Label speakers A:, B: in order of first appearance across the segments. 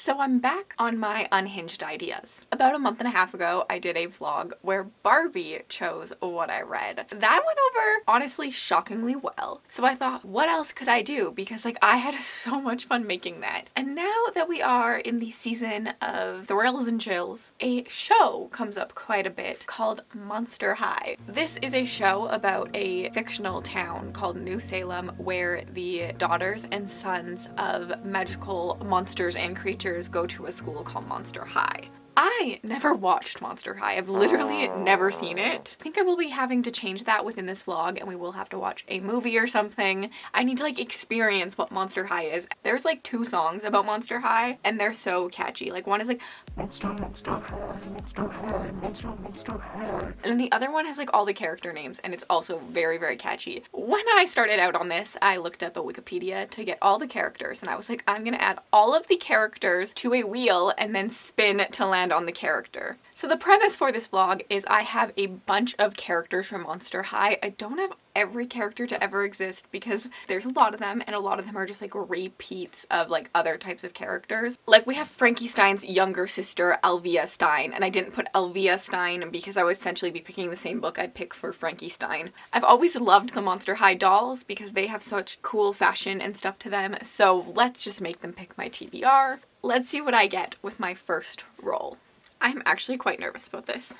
A: So I'm back on my unhinged ideas. About a month and a half ago, I did a vlog where Barbie chose what I read. That went over, honestly, shockingly well. So I thought, what else could I do? Because I had so much fun making that. And now that we are in the season of thrills and chills, a show comes up quite a bit called Monster High. This is a show about a fictional town called New Salem where the daughters and sons of magical monsters and creatures go to a school called Monster High. I never watched Monster High. I've literally never seen it. I think I will be having to change that within this vlog and we will have to watch a movie or something. I need to experience what Monster High is. There's 2 songs about Monster High and they're so catchy. One is Monster, Monster High, Monster High, Monster, Monster High. And then the other one has all the character names and it's also very, very catchy. When I started out on this, I looked up a Wikipedia to get all the characters and I was like, I'm gonna add all of the characters to a wheel and then spin to land on the character. So the premise for this vlog is I have a bunch of characters from Monster High. I don't have every character to ever exist because there's a lot of them and a lot of them are just repeats of other types of characters. We have Frankie Stein's younger sister, Alvia Stein, and I didn't put Alvia Stein because I would essentially be picking the same book I'd pick for Frankie Stein. I've always loved the Monster High dolls because they have such cool fashion and stuff to them, so let's just make them pick my TBR. Let's see what I get with my first roll. I'm actually quite nervous about this.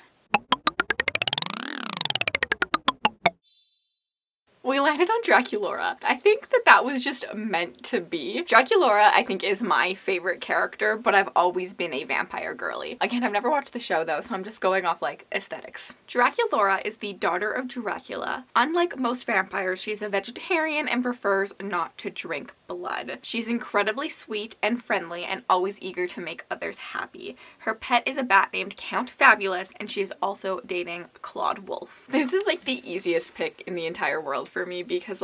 A: We landed on Draculaura. I think that was just meant to be. Draculaura, I think, is my favorite character, but I've always been a vampire girly. Again, I've never watched the show though, so I'm just going off aesthetics. Draculaura is the daughter of Dracula. Unlike most vampires, she's a vegetarian and prefers not to drink blood. She's incredibly sweet and friendly and always eager to make others happy. Her pet is a bat named Count Fabulous, and she is also dating Claude Wolf. This is the easiest pick in the entire world for me because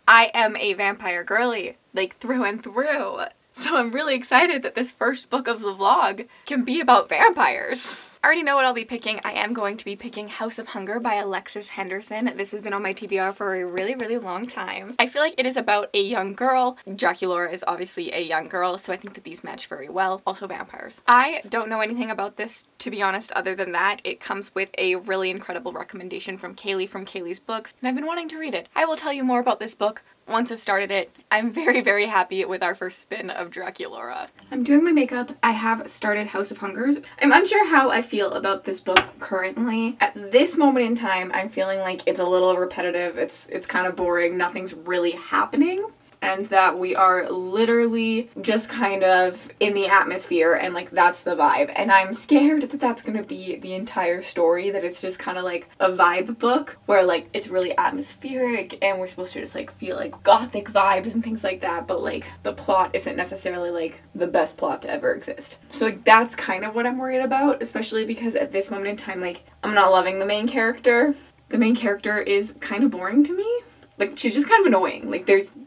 A: I am a vampire girly, through and through. So I'm really excited that this first book of the vlog can be about vampires. I already know what I'll be picking. I am going to be picking House of Hunger by Alexis Henderson. This has been on my TBR for a really, really long time. I feel like it is about a young girl. Draculaura is obviously a young girl, so I think that these match very well. Also vampires. I don't know anything about this, to be honest, other than that it comes with a really incredible recommendation from Kaylee from Kaylee's Books, and I've been wanting to read it. I will tell you more about this book once I've started it. I'm very, very happy with our first spin of Draculaura. I'm doing my makeup. I have started House of Hungers. I'm unsure how I feel about this book currently. At this moment in time, I'm feeling it's a little repetitive. It's kind of boring. Nothing's really happening. And that we are literally just kind of in the atmosphere and that's the vibe. And I'm scared that that's gonna be the entire story, that it's just kind of a vibe book where it's really atmospheric and we're supposed to just feel gothic vibes and things like that, but the plot isn't necessarily the best plot to ever exist. So that's kind of what I'm worried about, especially because at this moment in time I'm not loving the main character. The main character is kind of boring to me. She's just kind of annoying.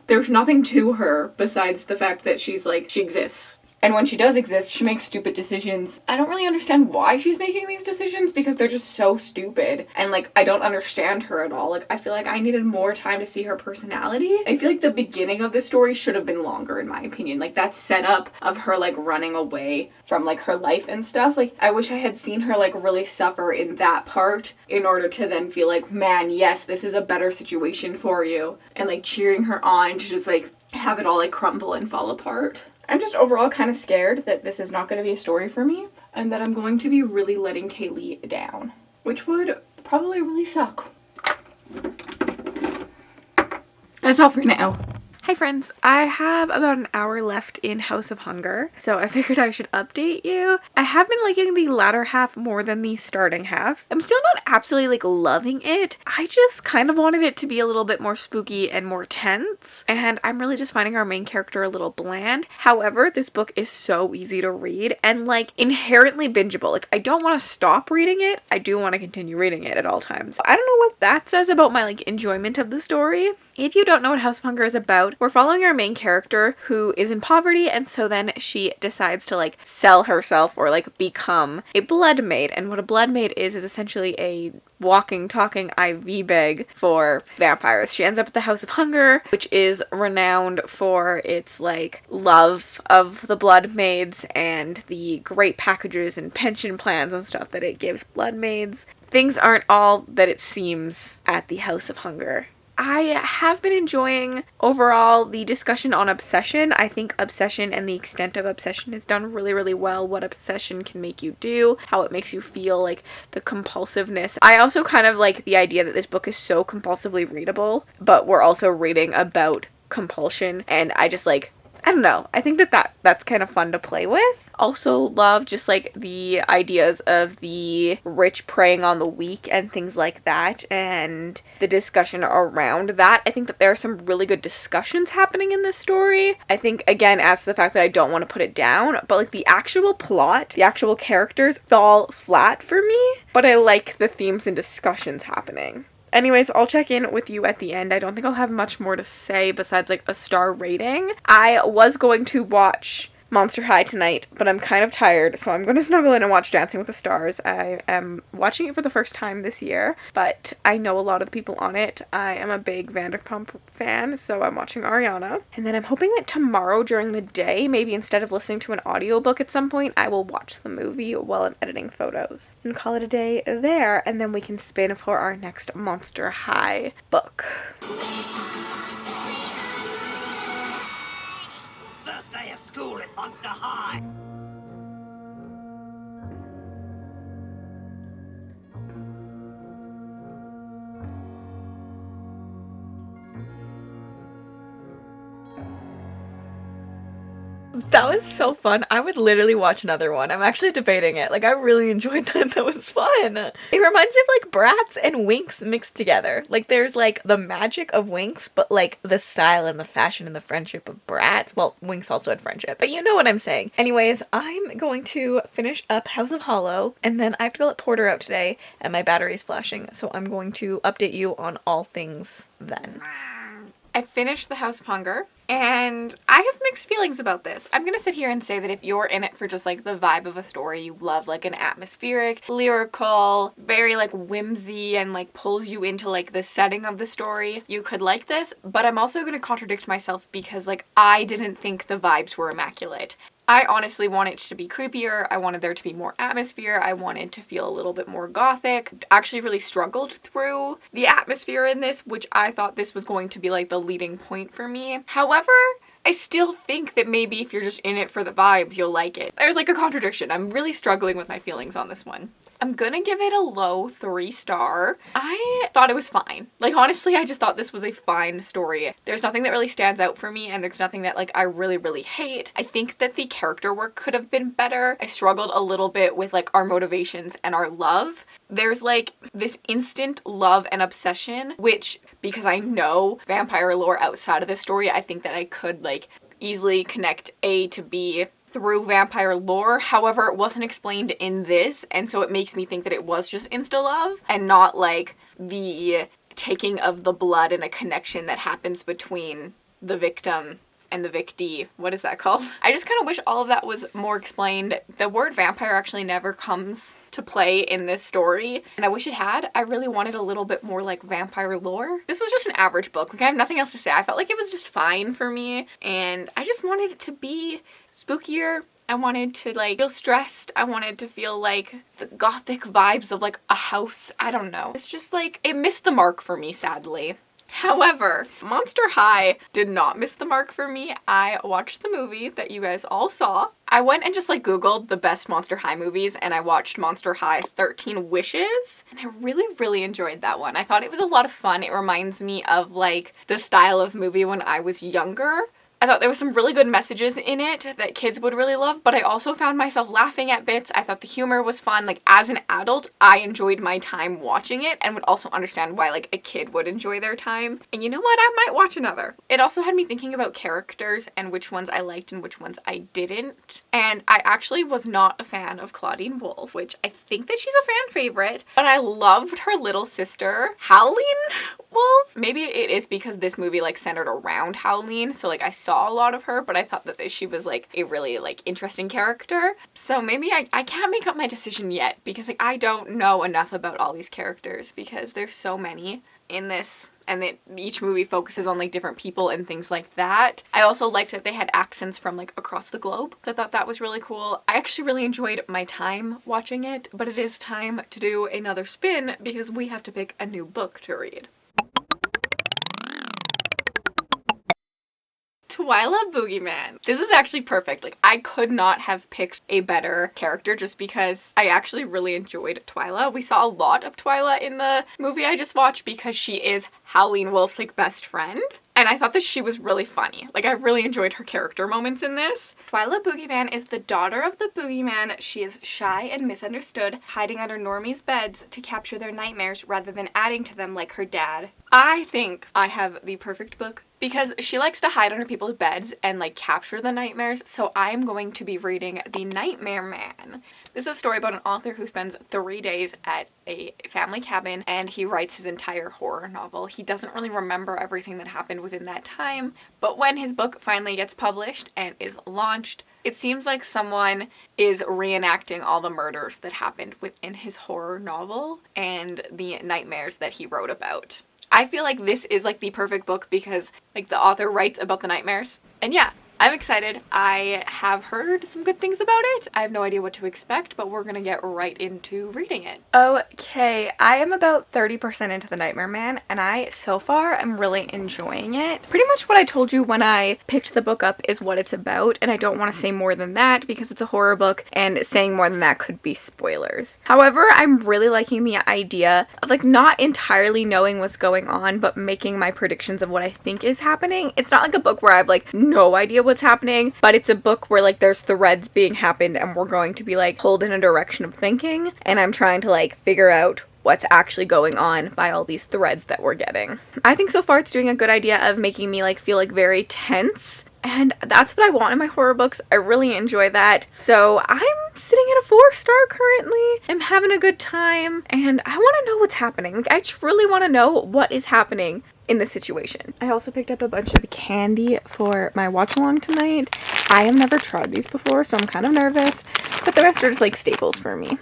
A: There's nothing to her besides the fact that she's she exists. And when she does exist, she makes stupid decisions. I don't really understand why she's making these decisions because they're just so stupid. And I don't understand her at all. I feel I needed more time to see her personality. I feel the beginning of the story should have been longer in my opinion. That setup of her running away from her life and stuff. I wish I had seen her really suffer in that part in order to then feel man, yes, this is a better situation for you. And cheering her on to just have it all crumble and fall apart. I'm just overall kind of scared that this is not going to be a story for me and that I'm going to be really letting Kaylee down, which would probably really suck. That's all for now. Hi friends, I have about an hour left in House of Hunger, so I figured I should update you. I have been liking the latter half more than the starting half. I'm still not absolutely loving it. I just kind of wanted it to be a little bit more spooky and more tense, and I'm really just finding our main character a little bland. However, this book is so easy to read and inherently bingeable. I don't want to stop reading it. I do want to continue reading it at all times. I don't know what that says about my enjoyment of the story. If you don't know what House of Hunger is about, episode, we're following our main character who is in poverty, and so then she decides to like sell herself or like become a blood maid. And what a blood maid is essentially a walking, talking IV bag for vampires. She ends up at the House of Hunger, which is renowned for its like love of the blood maids and the great packages and pension plans and stuff that it gives blood maids. Things aren't all that it seems at the House of Hunger. I have been enjoying overall the discussion on obsession. I think obsession and the extent of obsession is done really, really well. What obsession can make you do, how it makes you feel, like the compulsiveness. I also kind of like the idea that this book is so compulsively readable, but we're also reading about compulsion, and I just like, I don't know. I think that's kind of fun to play with. Also love just like the ideas of the rich preying on the weak and things like that, and the discussion around that. I think that there are some really good discussions happening in this story. I think, again, adds to the fact that I don't want to put it down, but like the actual plot, the actual characters fall flat for me, but I like the themes and discussions happening. Anyways, I'll check in with you at the end. I don't think I'll have much more to say besides like a star rating. I was going to watch Monster High tonight, but I'm kind of tired, so I'm going to snuggle in and watch Dancing with the Stars. I am watching it for the first time this year, but I know a lot of the people on it. I am a big Vanderpump fan, so I'm watching Ariana. And then I'm hoping that tomorrow during the day, maybe instead of listening to an audiobook at some point, I will watch the movie while I'm editing photos and call it a day there, and then we can spin for our next Monster High book.
B: Day of school at Monster High.
A: That was so fun. I would literally watch another one. I'm actually debating it. Like, I really enjoyed that. That was fun. It reminds me of, like, Bratz and Winx mixed together. Like, there's, like, the magic of Winx, but, like, the style and the fashion and the friendship of Bratz. Well, Winx also had friendship, but you know what I'm saying. Anyways, I'm going to finish up House of Hollow, and then I have to go let Porter out today, and my battery's flashing, so I'm going to update you on all things then. I finished The House of Hunger, and I have mixed feelings about this. I'm gonna sit here and say that if you're in it for just like the vibe of a story, you love like an atmospheric, lyrical, very like whimsy and like pulls you into like the setting of the story, you could like this. But I'm also gonna contradict myself because like I didn't think the vibes were immaculate. I honestly wanted it to be creepier. I wanted there to be more atmosphere. I wanted to feel a little bit more gothic. Actually really struggled through the atmosphere in this, which I thought this was going to be like the leading point for me. However, I still think that maybe if you're just in it for the vibes, you'll like it. There's like a contradiction. I'm really struggling with my feelings on this one. I'm gonna give it a low 3-star. I thought it was fine. Like, honestly, I just thought this was a fine story. There's nothing that really stands out for me, and there's nothing that, like, I really, really hate. I think that the character work could have been better. I struggled a little bit with, like, our motivations and our love. There's, like, this instant love and obsession, which, because I know vampire lore outside of this story, I think that I could, like, easily connect A to B through vampire lore. However, it wasn't explained in this, and so it makes me think that it was just insta-love and not like the taking of the blood and a connection that happens between the victim and the victee. What is that called? I just kind of wish all of that was more explained. The word vampire actually never comes to play in this story, and I wish it had. I really wanted a little bit more like vampire lore. This was just an average book. Like, I have nothing else to say. I felt like it was just fine for me, and I just wanted it to be spookier. I wanted to like feel stressed. I wanted to feel like the gothic vibes of like a house. I don't know. It's just like, it missed the mark for me, sadly. However, Monster High did not miss the mark for me. I watched the movie that you guys all saw. I went and just like Googled the best Monster High movies, and I watched Monster High 13 Wishes, and I really, really enjoyed that one. I thought it was a lot of fun. It reminds me of like the style of movie when I was younger. I thought there was some really good messages in it that kids would really love, but I also found myself laughing at bits. I thought the humor was fun. Like, as an adult, I enjoyed my time watching it and would also understand why, like, a kid would enjoy their time. And you know what? I might watch another. It also had me thinking about characters and which ones I liked and which ones I didn't. And I actually was not a fan of Claudine Wolfe, which I think that she's a fan favorite, but I loved her little sister, Howleen Wolfe. Maybe it is because this movie like centered around Howleen, so like I saw a lot of her, but I thought that she was like a really like interesting character. So maybe I can't make up my decision yet because like I don't know enough about all these characters because there's so many in this, and each movie focuses on like different people and things like that. I also liked that they had accents from like across the globe. So I thought that was really cool. I actually really enjoyed my time watching it, but it is time to do another spin because we have to pick a new book to read. Twyla Boogeyman. This is actually perfect. Like, I could not have picked a better character just because I actually really enjoyed Twyla. We saw a lot of Twyla in the movie I just watched because she is Howleen Wolfe's like best friend. And I thought that she was really funny. Like, I really enjoyed her character moments in this. Twyla Boogeyman is the daughter of the Boogeyman. She is shy and misunderstood, hiding under normies' beds to capture their nightmares rather than adding to them like her dad. I think I have the perfect book because she likes to hide under people's beds and like capture the nightmares, so I'm going to be reading The Nightmare Man. This is a story about an author who spends 3 days at a family cabin and he writes his entire horror novel. He doesn't really remember everything that happened within that time, but when his book finally gets published and is launched, it seems like someone is reenacting all the murders that happened within his horror novel and the nightmares that he wrote about. I feel like this is like the perfect book because like the author writes about the nightmares. And yeah, I'm excited. I have heard some good things about it. I have no idea what to expect, but we're gonna get right into reading it. Okay, I am about 30% into The Nightmare Man, and I, so far, am really enjoying it. Pretty much what I told you when I picked the book up is what it's about, and I don't want to say more than that because it's a horror book, and saying more than that could be spoilers. However, I'm really liking the idea of, like, not entirely knowing what's going on, but making my predictions of what I think is happening. It's not like a book where I have, like, no idea what's happening, but it's a book where like there's threads being happened and we're going to be like pulled in a direction of thinking, and I'm trying to like figure out what's actually going on by all these threads that we're getting. I think so far it's doing a good idea of making me like feel like very tense, and that's what I want in my horror books. I really enjoy that. So I'm sitting at a 4-star currently. I'm having a good time and I want to know what's happening. Like, I just really want to know what is happening in this situation. I also picked up a bunch of candy for my watch along tonight. I have never tried these before, so I'm kind of nervous, but the rest are just like staples for me.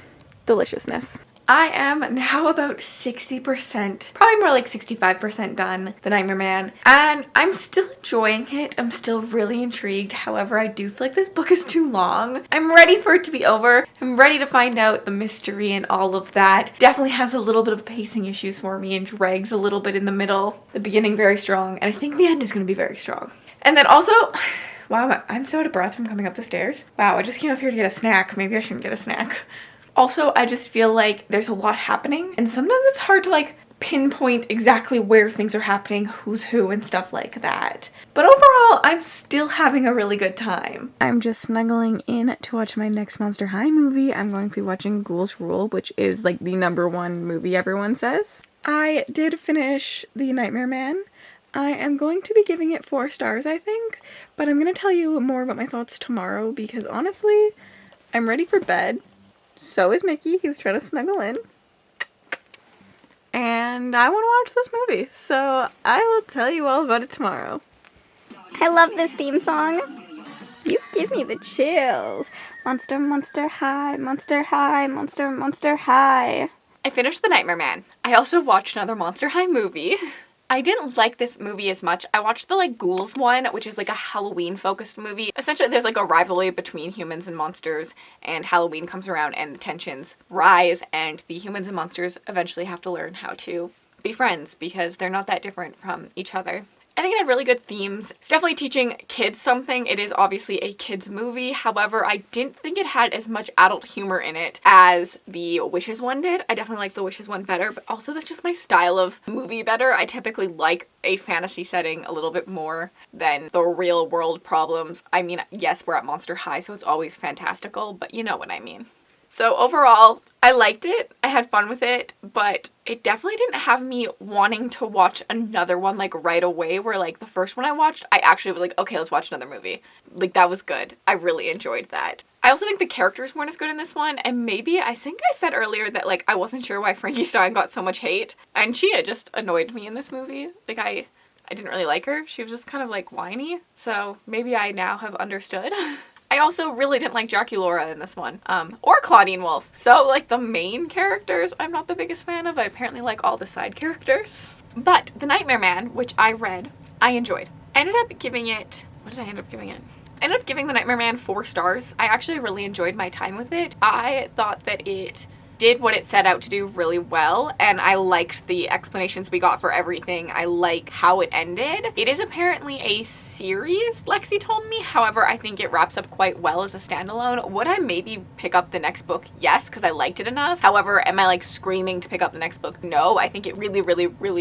A: Deliciousness. I am now about 60%, probably more like 65% done, The Nightmare Man, and I'm still enjoying it. I'm still really intrigued. However, I do feel like this book is too long. I'm ready for it to be over. I'm ready to find out the mystery and all of that. Definitely has a little bit of pacing issues for me and drags a little bit in the middle. The beginning very strong, and I think the end is going to be very strong. And then also, wow, I'm so out of breath from coming up the stairs. Wow, I just came up here to get a snack. Maybe I shouldn't get a snack. Also, I just feel like there's a lot happening, and sometimes it's hard to like pinpoint exactly where things are happening, who's who, and stuff like that. But overall, I'm still having a really good time. I'm just snuggling in to watch my next Monster High movie. I'm going to be watching Ghouls Rule, which is like the #1 movie everyone says. I did finish The Nightmare Man. I am going to be giving it 4 stars, I think, but I'm going to tell you more about my thoughts tomorrow because honestly, I'm ready for bed. So is Mickey. He's trying to snuggle in. And I want to watch this movie, so I will tell you all about it tomorrow.
C: I love this theme song. You give me the chills. Monster, monster high, monster high, monster, monster high.
A: I finished The Nightmare Man. I also watched another Monster High movie. I didn't like this movie as much. I watched the like Ghouls one, which is like a Halloween focused movie. Essentially there's like a rivalry between humans and monsters, and Halloween comes around and the tensions rise, and the humans and monsters eventually have to learn how to be friends because they're not that different from each other. I think it had really good themes. It's definitely teaching kids something. It is obviously a kids movie. However, I didn't think it had as much adult humor in it as the Wishes one did. I definitely like the Wishes one better, but also that's just my style of movie better. I typically like a fantasy setting a little bit more than the real world problems. I mean, yes, we're at Monster High, so it's always fantastical, but you know what I mean. So overall, I liked it, I had fun with it, but it definitely didn't have me wanting to watch another one like right away, where like the first one I watched, I actually was like, okay, let's watch another movie. Like that was good. I really enjoyed that. I also think the characters weren't as good in this one, and maybe, I think I said earlier that like I wasn't sure why Frankie Stein got so much hate, and she had just annoyed me in this movie. Like I didn't really like her. She was just kind of like whiny, so maybe I now have understood. I also really didn't like Jackie Laura in this one, or Claudine Wolfe. So like the main characters, I'm not the biggest fan of. I apparently like all the side characters. But The Nightmare Man, which I read, I enjoyed. I ended up giving it, what did I end up giving it? I ended up giving The Nightmare Man 4 stars. I actually really enjoyed my time with it. I thought that it did what it set out to do really well, and I liked the explanations we got for everything. I like how it ended. It is apparently a series, Lexi told me. However, I think it wraps up quite well as a standalone. Would I maybe pick up the next book? Yes, because I liked it enough. However, am I like screaming to pick up the next book? No, I think it really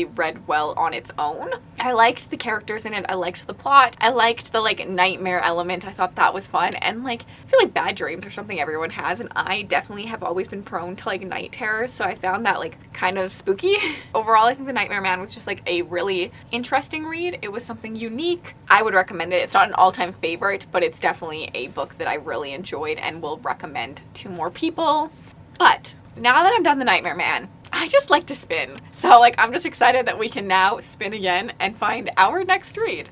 A: read well on its own. I liked the characters in it. I liked the plot. I liked the like nightmare element. I thought that was fun, and like I feel like bad dreams are something everyone has, and I definitely have always been prone to like night terrors, so I found that like kind of spooky. Overall, I think The Nightmare Man was just like a really interesting read. It was something unique. I would recommend it. It's not an all-time favorite, but it's definitely a book that I really enjoyed and will recommend to more people. But now that I'm done The Nightmare Man, I just like to spin. So like I'm just excited that we can now spin again and find our next read.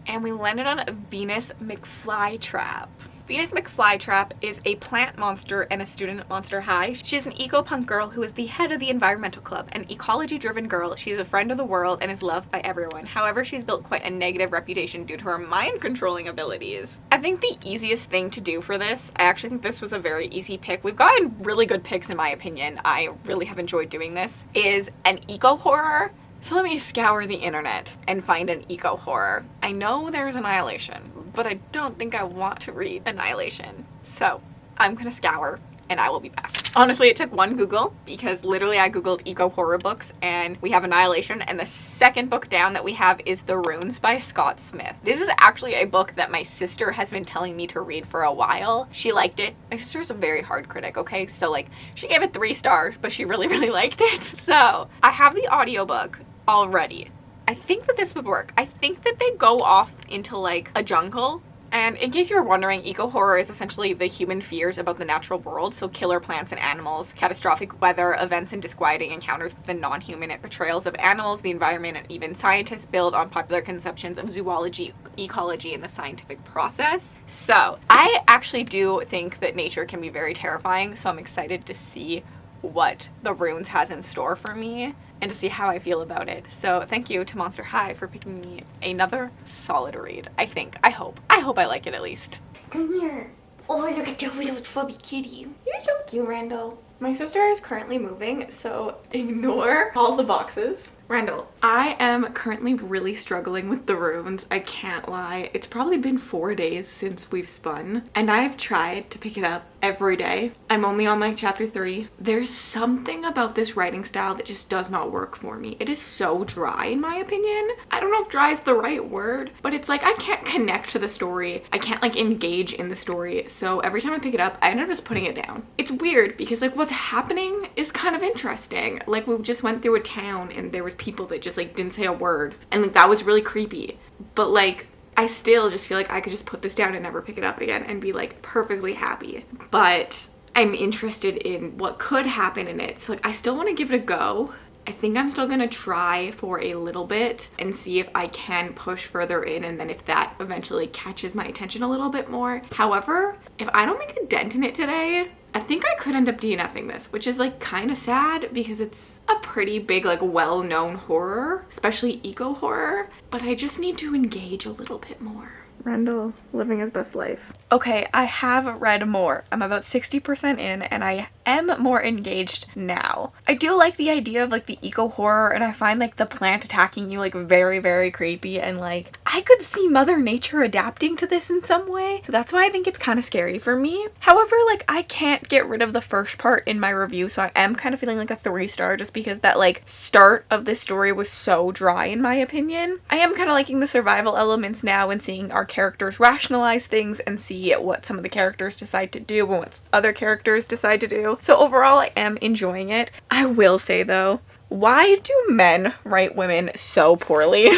A: And we landed on Venus McFlytrap. Venus McFlytrap is a plant monster and a student at Monster High. She's an eco-punk girl who is the head of the environmental club, an ecology-driven girl. She's a friend of the world and is loved by everyone. However, she's built quite a negative reputation due to her mind-controlling abilities. I think the easiest thing to do for this, I actually think this was a very easy pick. We've gotten really good picks in my opinion. I really have enjoyed doing this, is an eco-horror. So let me scour the internet and find an eco-horror. I know there's Annihilation, but I don't think I want to read Annihilation. So I'm gonna scour and I will be back. Honestly, it took one Google because literally I Googled eco-horror books and we have Annihilation, and the second book down that we have is The Runes by Scott Smith. This is actually a book that my sister has been telling me to read for a while. She liked it. My sister is a very hard critic, okay? So like she gave it 3 stars, but she really liked it. So I have the audiobook already. I think that this would work. I think that they go off into like a jungle. And in case you were wondering, eco-horror is essentially the human fears about the natural world, so killer plants and animals, catastrophic weather events, and disquieting encounters with the non-human portrayals of animals, the environment, and even scientists build on popular conceptions of zoology, ecology, and the scientific process. So I actually do think that nature can be very terrifying, so I'm excited to see what The Runes has in store for me and to see how I feel about it. So thank you to Monster High for picking me another solid read. I hope I like it at least. Come here. Oh, look at your little chubby kitty. You're so cute, Randall. My sister is currently moving, so ignore all the boxes. Randall, I am currently really struggling with The Runes. I can't lie. It's probably been 4 days since we've spun, and I've tried to pick it up every day. I'm only on like chapter 3. There's something about this writing style that just does not work for me. It is so dry in my opinion. I don't know if dry is the right word, but it's like I can't connect to the story. I can't like engage in the story. So every time I pick it up, I end up just putting it down. It's weird because like what's happening is kind of interesting. Like we just went through a town and there was people that just like didn't say a word, and like that was really creepy. But like I still just feel like I could just put this down and never pick it up again and be like perfectly happy. But I'm interested in what could happen in it, so like I still want to give it a go. I think I'm still gonna try for a little bit and see if I can push further in, and then if that eventually catches my attention a little bit more. However, if I don't make a dent in it today, I think I could end up DNFing this, which is like kind of sad because it's a pretty big like well-known horror, especially eco horror, but I just need to engage a little bit more.
D: Randall living his best life.
A: Okay, I have read more. I'm about 60% in and I am more engaged now. I do like the idea of like the eco horror, and I find like the plant attacking you like very, very creepy, and like I could see Mother Nature adapting to this in some way. So that's why I think it's kind of scary for me. However, like I can't get rid of the first part in my review, so I am kind of feeling like a 3-star just because that like start of this story was so dry in my opinion. I am kind of liking the survival elements now and seeing our characters rationalize things and see what some of the characters decide to do and what other characters decide to do. So overall, I am enjoying it. I will say though, why do men write women so poorly?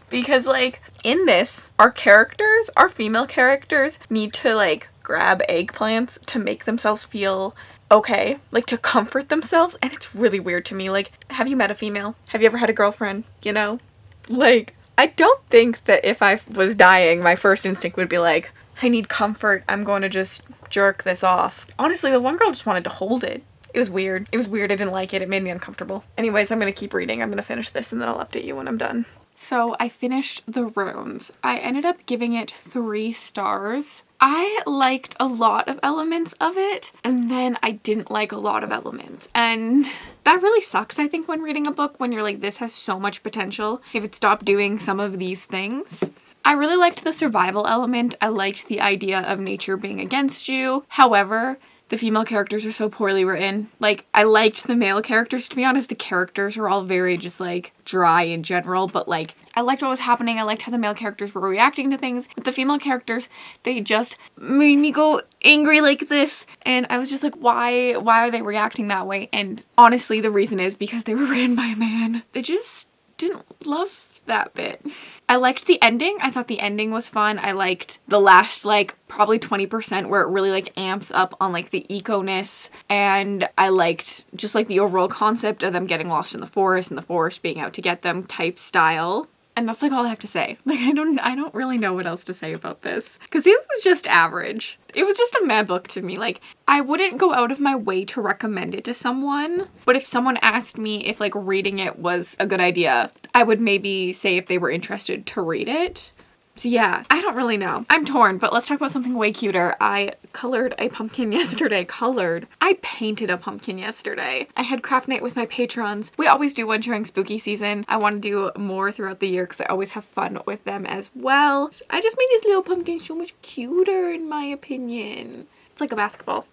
A: Because like in this, our female characters need to like grab eggplants to make themselves feel okay, like to comfort themselves, and it's really weird to me. Like, have you met a female? Have you ever had a girlfriend? You know? Like, I don't think that if I was dying, my first instinct would be like, I need comfort, I'm going to just jerk this off. Honestly, the one girl just wanted to hold it. It was weird. It was weird. I didn't like it. It made me uncomfortable. Anyways, I'm going to keep reading. I'm going to finish this and then I'll update you when I'm done. So I finished The Runes. I ended up giving it 3 stars. I liked a lot of elements of it, and then I didn't like a lot of elements. And that really sucks, I think, when reading a book, when you're like, this has so much potential if it stopped doing some of these things. I really liked the survival element. I liked the idea of nature being against you. However, the female characters are so poorly written. Like, I liked the male characters, to be honest. The characters were all very just like dry in general, but like I liked what was happening. I liked how the male characters were reacting to things. But the female characters, they just made me go angry like this. And I was just like, why are they reacting that way? And honestly, the reason is because they were written by a man. They just didn't love that bit. I liked the ending. I thought the ending was fun. I liked the last like probably 20% where it really like amps up on like the eco-ness, and I liked just like the overall concept of them getting lost in the forest and the forest being out to get them type style. And that's like all I have to say. Like I don't really know what else to say about this, because it was just average. It was just a meh book to me. Like I wouldn't go out of my way to recommend it to someone, but if someone asked me if like reading it was a good idea, I would maybe say if they were interested to read it. So yeah, I don't really know. I'm torn, but let's talk about something way cuter. I colored a pumpkin yesterday. I painted a pumpkin yesterday. I had craft night with my patrons. We always do one during spooky season. I want to do more throughout the year because I always have fun with them as well. I just made this little pumpkin so much cuter in my opinion. It's like a basketball.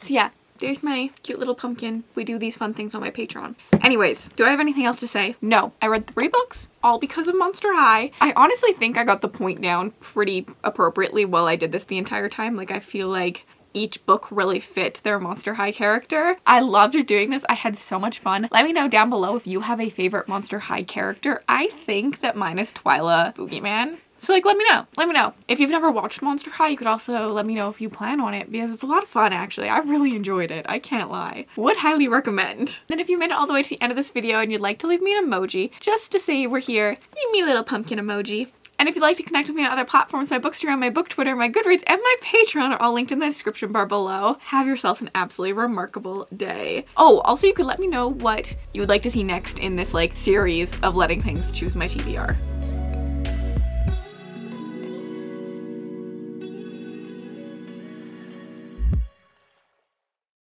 A: So yeah. There's my cute little pumpkin. We do these fun things on my Patreon. Anyways, do I have anything else to say? No. I read 3 books, all because of Monster High. I honestly think I got the point down pretty appropriately while I did this the entire time. Like, I feel like each book really fit their Monster High character. I loved doing this. I had so much fun. Let me know down below if you have a favorite Monster High character. I think that mine is Twyla Boogeyman. So like, let me know. If you've never watched Monster High, you could also let me know if you plan on it, because it's a lot of fun actually. I really enjoyed it. I can't lie. Would highly recommend. Then if you made it all the way to the end of this video and you'd like to leave me an emoji just to say you were here, leave me a little pumpkin emoji. And if you'd like to connect with me on other platforms, my Bookstagram, my Book Twitter, my Goodreads, and my Patreon are all linked in the description bar below. Have yourselves an absolutely remarkable day. Oh, also you could let me know what you would like to see next in this like series of letting things choose my TBR.